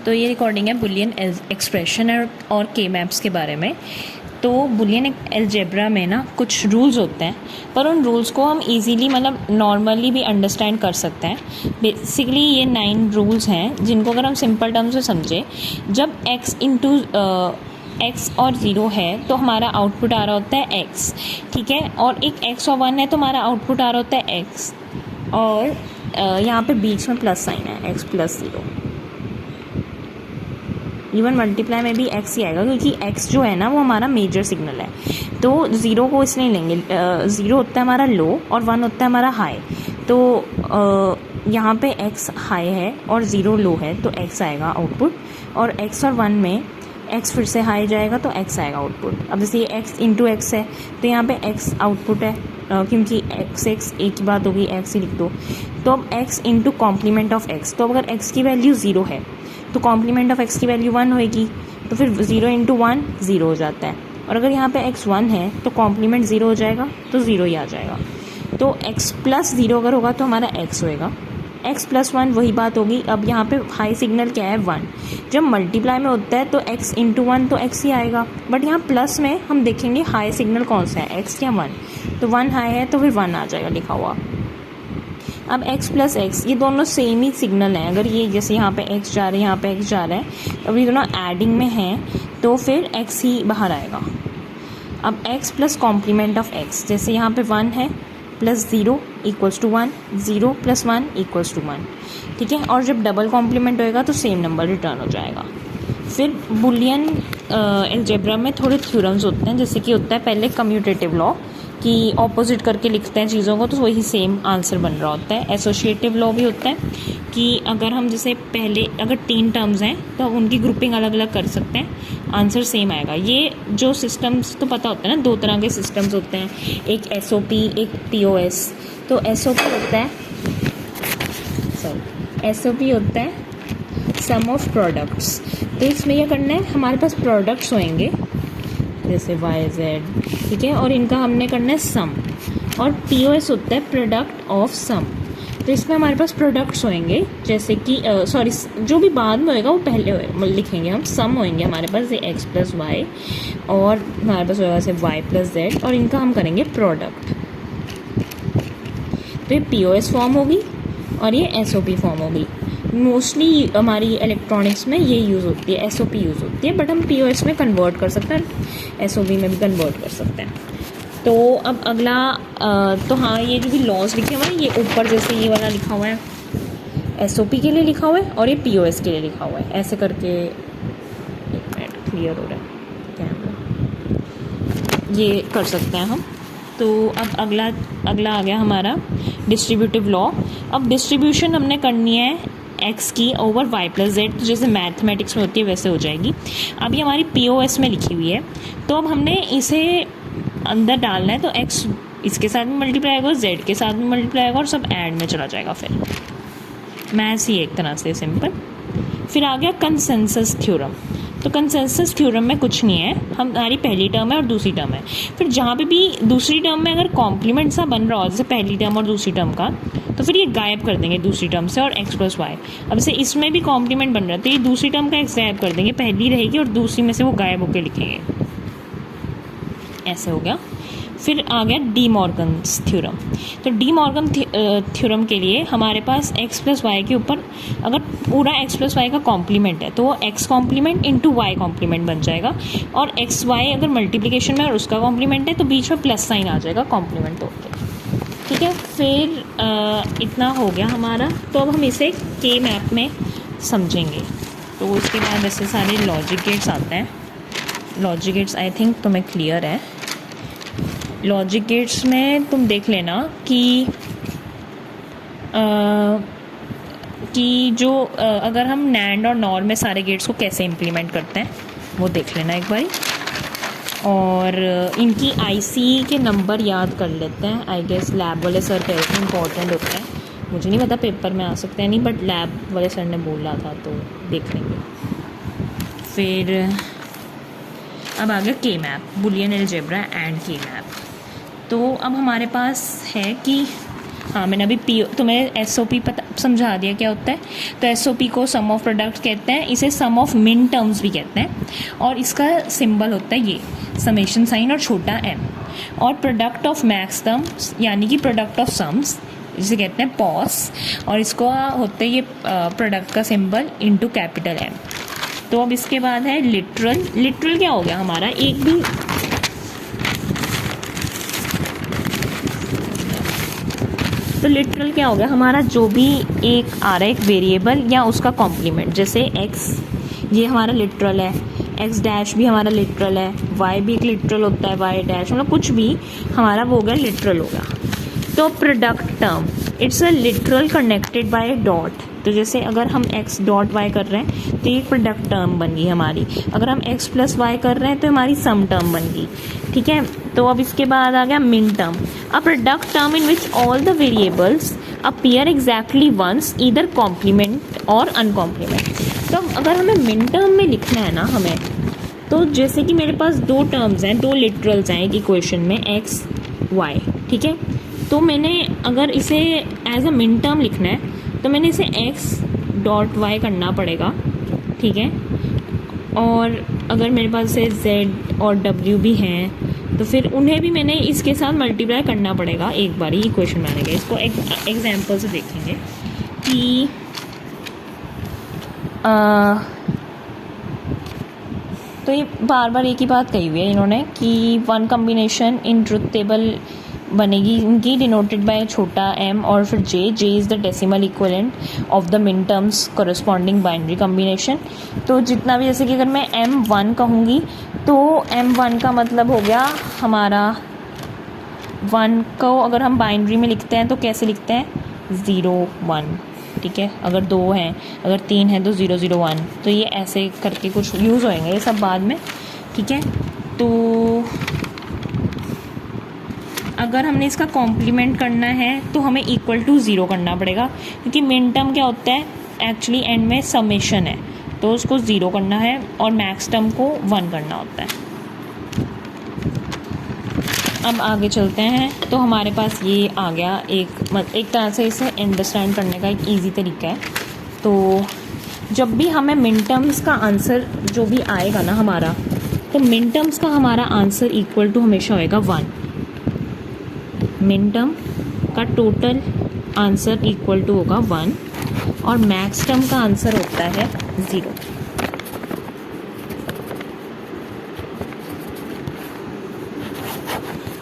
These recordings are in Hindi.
तो ये रिकॉर्डिंग है बुलियन एक्सप्रेशन और के मैप्स के बारे में। तो बुलियन अलजेब्रा में ना कुछ रूल्स होते हैं, पर उन रूल्स को हम इजीली मतलब नॉर्मली भी अंडरस्टैंड कर सकते हैं। बेसिकली ये 9 रूल्स हैं जिनको अगर हम सिंपल टर्म्स में समझें, जब x इंटू एक्स और 0 है तो हमारा आउटपुट आ रहा होता है x, ठीक है, और एक x और 1 है तो हमारा आउटपुट आ रहा होता है x, और यहाँ पे बीच में प्लस साइन है x प्लस 0। इवन मल्टीप्लाई में भी x ही आएगा क्योंकि x जो है ना वो हमारा मेजर सिग्नल है। तो 0 को इसलिए लेंगे, 0 होता है हमारा लो और 1 होता है हमारा हाई। तो यहाँ पे x हाई है और 0 लो है तो x आएगा आउटपुट, और x और 1 में x फिर से हाई जाएगा तो x आएगा आउटपुट। अब जैसे ये x इंटू एक्स है तो यहाँ पे x आउटपुट है, क्योंकि x एक ही बात होगी, x ही लिख दो। तो अब x into complement of x, तो अगर x की वैल्यू 0 है तो कॉम्प्लीमेंट ऑफ x की वैल्यू 1 होएगी, तो फिर 0 इंटू 1 0 हो जाता है। और अगर यहाँ पे x 1 है तो कॉम्प्लीमेंट 0 हो जाएगा तो 0 ही आ जाएगा। तो x प्लस 0 अगर होगा तो हमारा x होएगा, x प्लस 1 वही बात होगी। अब यहाँ पे हाई सिग्नल क्या है 1, जब मल्टीप्लाई में होता है तो x इंटू 1 तो x ही आएगा, बट यहाँ प्लस में हम देखेंगे हाई सिग्नल कौन सा है, x या 1, तो 1 हाई है तो फिर 1 आ जाएगा लिखा हुआ। अब x प्लस x ये दोनों सेम ही सिग्नल हैं, अगर ये जैसे यहाँ पे x जा रहा है यहाँ पे x जा रहा है, अब ये दोनों एडिंग में हैं तो फिर x ही बाहर आएगा। अब x plus complement of x, जैसे यहाँ पे 1 है plus 0 equals to 1, 0 plus 1 equals to 1, ठीक है, और जब डबल कॉम्प्लीमेंट होएगा तो सेम नंबर रिटर्न हो जाएगा। फिर बुलियन अलजेब्रा में थोड़े थ्योरम्स होते हैं, जैसे कि होता है पहले कम्यूटेटिव लॉ कि ऑपोजिट करके लिखते हैं चीज़ों को तो वही सेम आंसर बन रहा होता है। एसोसिएटिव लॉ भी होता है कि अगर हम जैसे पहले अगर 3 टर्म्स हैं तो हम उनकी ग्रुपिंग अलग अलग कर सकते हैं, आंसर सेम आएगा। ये जो सिस्टम्स तो पता होता है ना, 2 तरह के सिस्टम्स होते हैं, एक SOP एक POS। तो SOP होता है सम ऑफ प्रोडक्ट्स। तो इसमें यह करना है, हमारे पास प्रोडक्ट्स होंगे जैसे YZ, ठीक है, और इनका हमने करना है सम। और POS होता है प्रोडक्ट ऑफ सम। तो इसमें हमारे पास प्रोडक्ट्स होंगे जैसे कि जो भी बाद में होएगा वो पहले लिखेंगे हम। सम होंगे हमारे पास ये x प्लस वाई, और हमारे पास होगा जैसे y प्लस जेड, और इनका हम करेंगे प्रोडक्ट। तो ये POS फॉर्म होगी और ये SOP फॉर्म होगी। मोस्टली हमारी इलेक्ट्रॉनिक्स में ये यूज़ होती है, SOP यूज़ होती है, बट हम POS में कन्वर्ट कर सकते हैं, SOP में भी कन्वर्ट कर सकते हैं। तो अब अगला तो हाँ, ये जो भी लॉज लिखे हुए हैं ये ऊपर जैसे ये वाला लिखा हुआ है SOP के लिए लिखा हुआ है और ये POS के लिए लिखा हुआ है, ऐसे करके। एक मिनट, क्लियर हो रहा है कैमरा, ये कर सकते हैं हम। तो अब अगला आ गया हमारा डिस्ट्रीब्यूटिव लॉ। अब डिस्ट्रीब्यूशन हमने करनी है x की ओवर y प्लस जेड, तो जैसे मैथमेटिक्स में होती है वैसे हो जाएगी। अब ये हमारी POS में लिखी हुई है, तो अब हमने इसे अंदर डालना है, तो x इसके साथ में मल्टीप्लाई होगा, z के साथ में मल्टीप्लाई होगा और सब ऐड में चला जाएगा। फिर मैथ्स ही एक तरह से सिंपल। फिर आ गया कंसेंसस थ्योरम। तो कंसेंसस थ्योरम में कुछ नहीं है, हमारी पहली टर्म है और दूसरी टर्म है। फिर जहाँ पे भी दूसरी टर्म में अगर कॉम्प्लीमेंट सा बन रहा हो जैसे पहली टर्म और दूसरी टर्म का, तो फिर ये गायब कर देंगे दूसरी टर्म से, और x प्लस वाई। अब जैसे इसमें भी कॉम्प्लीमेंट बन रहा है तो ये दूसरी टर्म का x गायब कर देंगे, पहली रहेगी और दूसरी में से वो गायब होकर लिखेंगे, ऐसे हो गया। फिर आ गया डी मॉर्गन्स थ्योरम। तो डी मॉर्गन थ्योरम के लिए हमारे पास x प्लस वाई के ऊपर अगर पूरा x प्लस वाई का कॉम्प्लीमेंट है तो वो x complement into y complement बन जाएगा, और x वाई अगर मल्टीप्लिकेशन में और उसका कॉम्प्लीमेंट है तो बीच में प्लस साइन आ जाएगा कॉम्प्लीमेंट होकर, ठीक है। फिर इतना हो गया हमारा। तो अब हम इसे के मैप में समझेंगे। तो उसके बाद ऐसे सारे लॉजिक गेट्स आते हैं। लॉजिक गेट्स आई थिंक तुम्हें क्लियर है। लॉजिक गेट्स में तुम देख लेना कि जो अगर हम नैंड और नॉर में सारे गेट्स को कैसे इम्प्लीमेंट करते हैं वो देख लेना एक बारी, और इनकी IC के नंबर याद कर लेते हैं। आई गेस लैब वाले सर कह रहे थे इंपॉर्टेंट होते हैं, मुझे नहीं पता पेपर में आ सकते हैं नहीं, बट लैब वाले सर ने बोला था तो देख लेंगे। फिर अब आ गया के मैप, बुलियन अलजेब्रा एंड के मैप। तो अब हमारे पास है कि हाँ, मैंने अभी पी तुम्हें SOP पता समझा दिया क्या होता है। तो SOP को सम ऑफ प्रोडक्ट कहते हैं, इसे सम ऑफ मिन टर्म्स भी कहते हैं, और इसका सिंबल होता है ये समेशन साइन और छोटा m। और प्रोडक्ट ऑफ मैक्स टर्म्स यानी कि प्रोडक्ट ऑफ सम्स जिसे कहते हैं पॉस, और इसको होता है ये प्रोडक्ट का सिंबल इनटू कैपिटल M। तो अब इसके बाद है लिटरल। लिटरल क्या हो गया हमारा, एक भी तो लिटरल क्या हो गया हमारा, जो भी एक आ रहा है एक वेरिएबल या उसका कॉम्प्लीमेंट, जैसे x ये हमारा लिटरल है, x डैश भी हमारा लिटरल है, y भी एक लिटरल होता है, y डैश, मतलब कुछ भी हमारा वो हो गया लिटरल हो गया। तो product term it's a literal connected by dot. तो जैसे अगर हम x डॉट y कर रहे हैं तो ये प्रोडक्ट टर्म बन गई हमारी, अगर हम x प्लस वाई कर रहे हैं तो हमारी सम टर्म बन गई, ठीक है। तो अब इसके बाद आ गया min term, a product term in which all the variables appear exactly once either complement और अनकॉम्प्लीमेंट। तो अगर हमें मिन टर्म में लिखना है ना हमें, तो जैसे कि मेरे पास दो टर्म्स हैं, दो लिटरल्स हैं एक इक्वेशन में x y, ठीक है। तो मैंने अगर इसे एज अ मिन टर्म लिखना है तो मैंने इसे x डॉट y करना पड़ेगा, ठीक है। और अगर मेरे पास से z और w भी हैं तो फिर उन्हें भी मैंने इसके साथ मल्टीप्लाई करना पड़ेगा एक बार ही इक्वेशन बनेगा। इसको एक एग्जाम्पल से देखेंगे कि तो ये बार बार एक ही बात कही हुई है इन्होंने कि वन कॉम्बिनेशन इन ट्रुथ टेबल बनेगी इनकी डिनोटेड बाय छोटा m और फिर j is the decimal equivalent of the मिन टर्म्स कोरस्पॉन्डिंग बाइनरी कॉम्बिनेशन। तो जितना भी, जैसे कि अगर मैं m1 कहूँगी तो m1 का मतलब हो गया हमारा 1 को अगर हम बाइनरी में लिखते हैं तो कैसे लिखते हैं 0 1, ठीक है। अगर 2 हैं, अगर 3 हैं तो 0 0 1। तो ये ऐसे करके कुछ यूज़ होएंगे ये सब बाद में, ठीक है। तो अगर हमने इसका कॉम्प्लीमेंट करना है तो हमें इक्वल टू 0 करना पड़ेगा, क्योंकि मिन टर्म क्या होता है एक्चुअली एंड में समेशन है, तो उसको 0 करना है और मैक्स टर्म को 1 करना होता है। अब आगे चलते हैं। तो हमारे पास ये आ गया एक तरह से इसे अंडरस्टैंड करने का एक ईजी तरीका है। तो जब भी हमें मिन टर्म्स का आंसर जो भी आएगा ना हमारा, तो मिन टर्म्स का हमारा आंसर इक्वल टू हमेशा होएगा 1। मिन टर्म का टोटल आंसर इक्वल टू होगा 1 और मैक्स टर्म का आंसर होता है 0।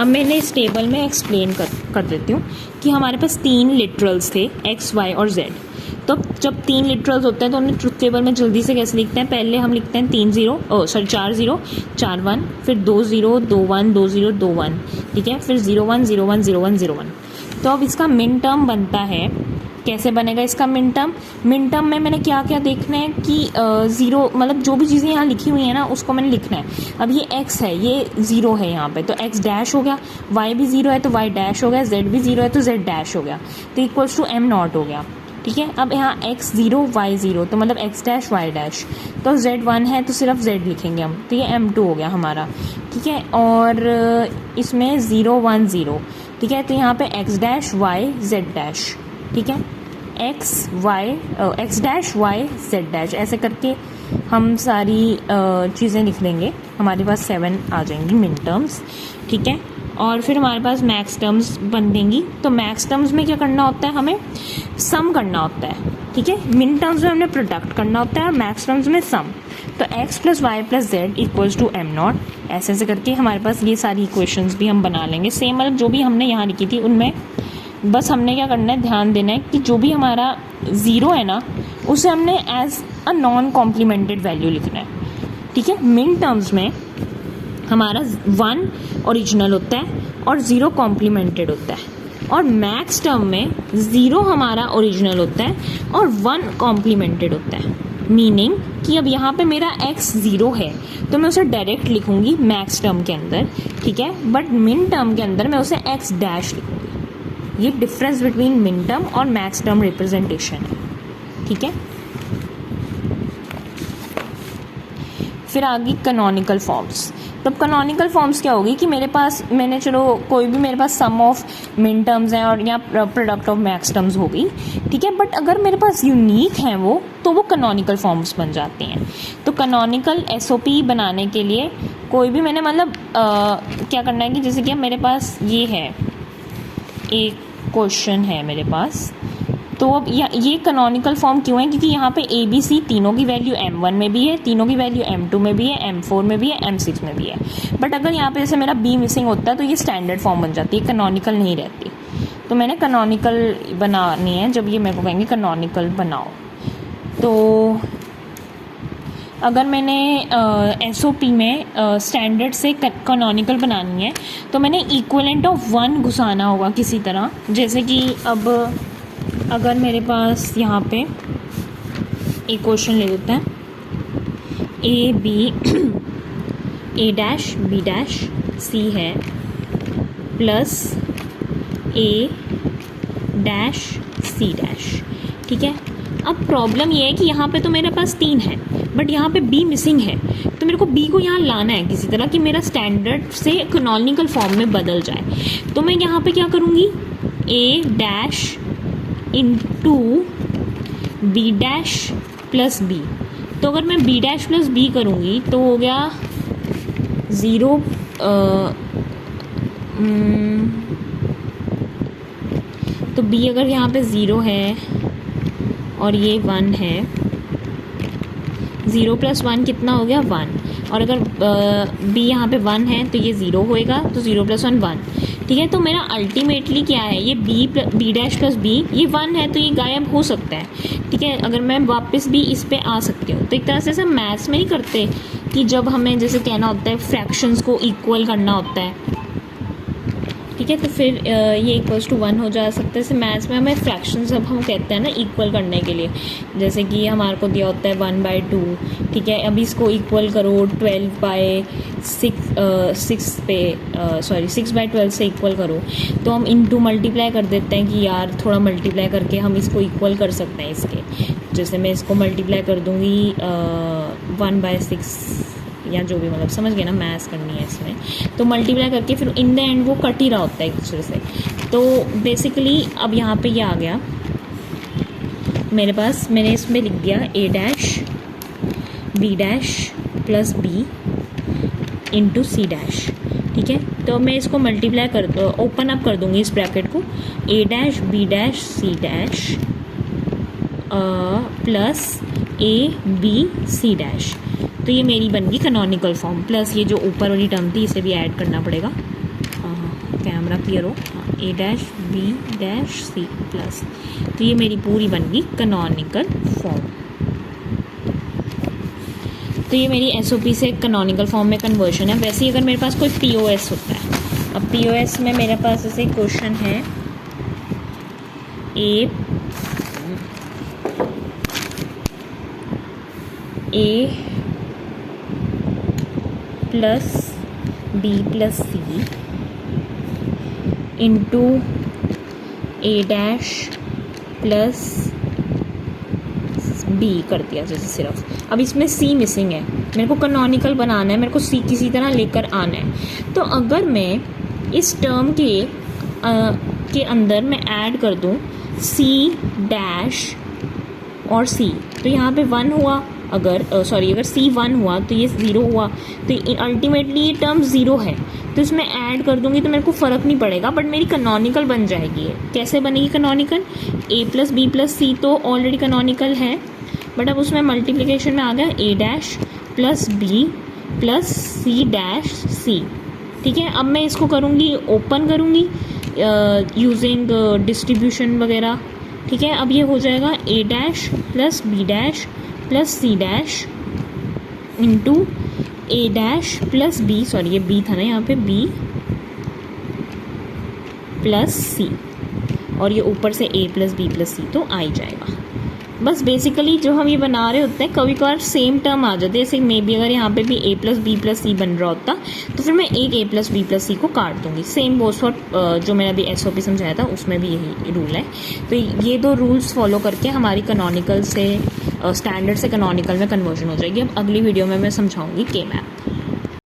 अब मैंने इस टेबल में एक्सप्लेन कर देती हूँ कि हमारे पास 3 लिटरल्स थे x y और z। तो जब 3 लिटरल्स होते हैं तो उन्हें ट्रुथ टेबल में जल्दी से कैसे लिखते हैं, पहले हम लिखते हैं 4 0 4 1, फिर 2 0 2 1 2 0 2 1, ठीक है। फिर 0 1 0 1 0 1 0 1। तो अब इसका मिन टर्म बनता है, कैसे बनेगा इसका मिन टर्म। मिन टर्म में मैंने क्या क्या देखना है कि 0 मतलब जो भी चीज़ें यहाँ लिखी हुई हैं ना उसको मैंने लिखना है। अब ये x है, ये 0 है यहाँ पे, तो x डैश हो गया, y भी 0 है तो y डैश हो गया, z भी 0 है तो z डैश हो गया, तो इक्वल्स टू m नॉट हो गया, ठीक है। अब यहाँ x 0 y 0 तो मतलब x डैश y डैश, तो z 1 है तो सिर्फ z लिखेंगे हम, तो ये m2 हो गया हमारा, ठीक है। और इसमें 0 1 0, ठीक है। तो यहाँ पे x dash y z dash, ठीक है, x dash y z dash, ऐसे करके हम सारी चीज़ें लिख लेंगे। हमारे पास 7 आ जाएंगी मिन टर्म्स, ठीक है। और फिर हमारे पास मैक्स टर्म्स बन देंगी। तो मैक्स टर्म्स में क्या करना होता है, हमें सम करना होता है, ठीक है। मिन टर्म्स में हमने प्रोडक्ट करना होता है और मैक्स टर्म्स में सम। तो x plus y plus z equals to m not, ऐसे ऐसे करके हमारे पास ये सारी इक्वेशंस भी हम बना लेंगे। सेम मतलब जो भी हमने यहाँ लिखी थी उनमें बस हमने क्या करना है, ध्यान देना है कि जो भी हमारा 0 है ना उसे हमने as a non complemented value लिखना है, ठीक है। मिन टर्म्स में हमारा 1 ओरिजिनल होता है और 0 कॉम्प्लीमेंटेड होता है, और मैक्स टर्म में 0 हमारा ओरिजिनल होता है और 1 कॉम्प्लीमेंटेड होता है। मीनिंग कि अब यहाँ पे मेरा x 0 है तो मैं उसे डायरेक्ट लिखूंगी मैक्स टर्म के अंदर, ठीक है। बट मिन टर्म के अंदर मैं उसे x डैश लिखूंगी। ये डिफरेंस बिटवीन मिन टर्म और मैक्स टर्म रिप्रेजेंटेशन है, ठीक है। फिर आगे कैनोनिकल फॉर्म्स। तब कैनोनिकल फॉर्म्स क्या होगी कि मेरे पास मैंने चलो कोई भी मेरे पास सम ऑफ मिन टर्म्स हैं और या प्रोडक्ट ऑफ मैक्स टर्म्स होगी, ठीक है, बट अगर मेरे पास यूनिक हैं वो, तो वो कैनोनिकल फॉर्म्स बन जाते हैं। तो कैनोनिकल एसओपी बनाने के लिए कोई भी मैंने मतलब क्या करना है कि जैसे कि मेरे पास ये है एक क्वेश्चन है मेरे पास, तो अब ये कैनोनिकल फॉर्म क्यों है, क्योंकि यहाँ पे ए बी सी तीनों की वैल्यू M1 में भी है, तीनों की वैल्यू M2 में भी है, M4 में भी है, M6 में भी है। बट अगर यहाँ पे जैसे मेरा बी मिसिंग होता है तो ये स्टैंडर्ड फॉर्म बन जाती है, कैनोनिकल नहीं रहती। तो मैंने कैनोनिकल बनानी है, जब ये मेरे को कहेंगे कैनोनिकल बनाओ, तो अगर मैंने एसओपी में स्टैंडर्ड से कैनोनिकल बनानी है तो मैंने इक्विवेलेंट ऑफ 1 घुसाना होगा किसी तरह। जैसे कि अब अगर मेरे पास यहाँ पे एक क्वेश्चन ले लेते हैं, A B A dash B dash C है plus A dash C dash, ठीक है। अब प्रॉब्लम ये है कि यहाँ पे तो मेरे पास 3 है, बट यहाँ पे बी मिसिंग है, तो मेरे को बी को यहाँ लाना है किसी तरह कि मेरा स्टैंडर्ड से कैनोनिकल फॉर्म में बदल जाए। तो मैं यहाँ पे क्या करूँगी, A dash into B dash plus B. तो अगर मैं बी डैश प्लस बी करूँगी तो हो गया 0, तो बी अगर यहाँ पे 0 है और ये 1 है, 0 + 1 कितना हो गया 1, और अगर बी यहाँ पे 1 है तो ये 0 होएगा, तो 0 + 1 1, ठीक है। तो मेरा अल्टीमेटली क्या है, ये बी डैश प्लस बी, ये 1 है तो ये गायब हो सकता है, ठीक है। अगर मैं वापस भी इस पे आ सकती हूँ, तो एक तरह से ऐसा मैथ्स में नहीं करते कि जब हमें जैसे कहना होता है फ्रैक्शंस को इक्वल करना होता है, ठीक है, तो फिर ये =1 हो जा सकता है। जैसे मैथ्स में हमें फ्रैक्शंस जब हम कहते हैं ना इक्वल करने के लिए, जैसे कि हमारे को दिया होता है 1/2, ठीक है, अभी इसको इक्वल करो 6/12 से इक्वल करो, तो हम इनटू मल्टीप्लाई कर देते हैं कि यार थोड़ा मल्टीप्लाई करके हम इसको इक्वल कर सकते हैं इसके। जैसे मैं इसको मल्टीप्लाई कर दूँगी 1/6 या जो भी, मतलब समझ गए ना, मैथ्स करनी है इसमें, तो मल्टीप्लाई करके फिर इन द एंड वो कट ही रहा होता है एक दूसरे से। तो बेसिकली अब यहाँ पे ये आ गया मेरे पास, मैंने इसमें लिख दिया A dash B dash plus B into C dash, ठीक है। तो मैं इसको मल्टीप्लाई ओपन अप कर दूँगी इस ब्रैकेट को, A dash B dash C dash plus A B C dash, तो ये मेरी बन गई कैनोनिकल फॉर्म। प्लस ये जो ऊपर वाली टर्म थी इसे भी ऐड करना पड़ेगा, कैमरा क्लियर हो, A dash B dash C plus, तो ये मेरी पूरी बन गई कैनोनिकल फॉर्म। तो ये मेरी एसओपी से कैनोनिकल फॉर्म में कन्वर्शन है। वैसे ही अगर मेरे पास कोई पीओएस होता है, अब पीओएस में मेरे पास ऐसे क्वेश्चन है, ए plus B plus C into A dash plus B कर दिया जैसे सिर्फ। अब इसमें सी मिसिंग है, मेरे को कैनोनिकल बनाना है, मेरे को सी किसी तरह लेकर आना है। तो अगर मैं इस टर्म के अंदर मैं ऐड कर दूं सी डैश और सी, तो यहाँ पे 1 हुआ, अगर सी 1 हुआ तो ये 0 हुआ, तो अल्टीमेटली ये टर्म 0 है, तो इसमें ऐड कर दूंगी तो मेरे को फ़र्क नहीं पड़ेगा, बट मेरी कैनोनिकल बन जाएगी। कैसे बनेगी कैनोनिकल, ए प्लस बी प्लस सी तो ऑलरेडी कैनोनिकल है, बट अब उसमें मल्टीप्लिकेशन में आ गया A dash plus B plus C dash C, ठीक है। अब मैं इसको करूँगी, ओपन करूँगी यूजिंग डिस्ट्रीब्यूशन वगैरह, ठीक है। अब ये हो जाएगा A dash plus B dash plus C dash into A dash plus B, ये बी था ना यहाँ पे, बी प्लस सी, और ये ऊपर से ए प्लस बी प्लस सी तो आ ही जाएगा। बस बेसिकली जो हम ये बना रहे होते हैं, कभी कभार सेम टर्म आ जाते हैं, जैसे मे बी अगर यहाँ पे भी ए प्लस बी प्लस सी बन रहा होता तो फिर मैं एक ए प्लस बी प्लस सी को काट दूंगी। सेम बोस जो मैंने अभी एसओपी समझाया था उसमें भी यही रूल है। तो ये 2 रूल्स फॉलो करके हमारी कैनोनिकल से स्टैंडर्ड से कैनोनिकल में कन्वर्जन हो जाएगी। अब अगली वीडियो में मैं समझाऊंगी के मैप।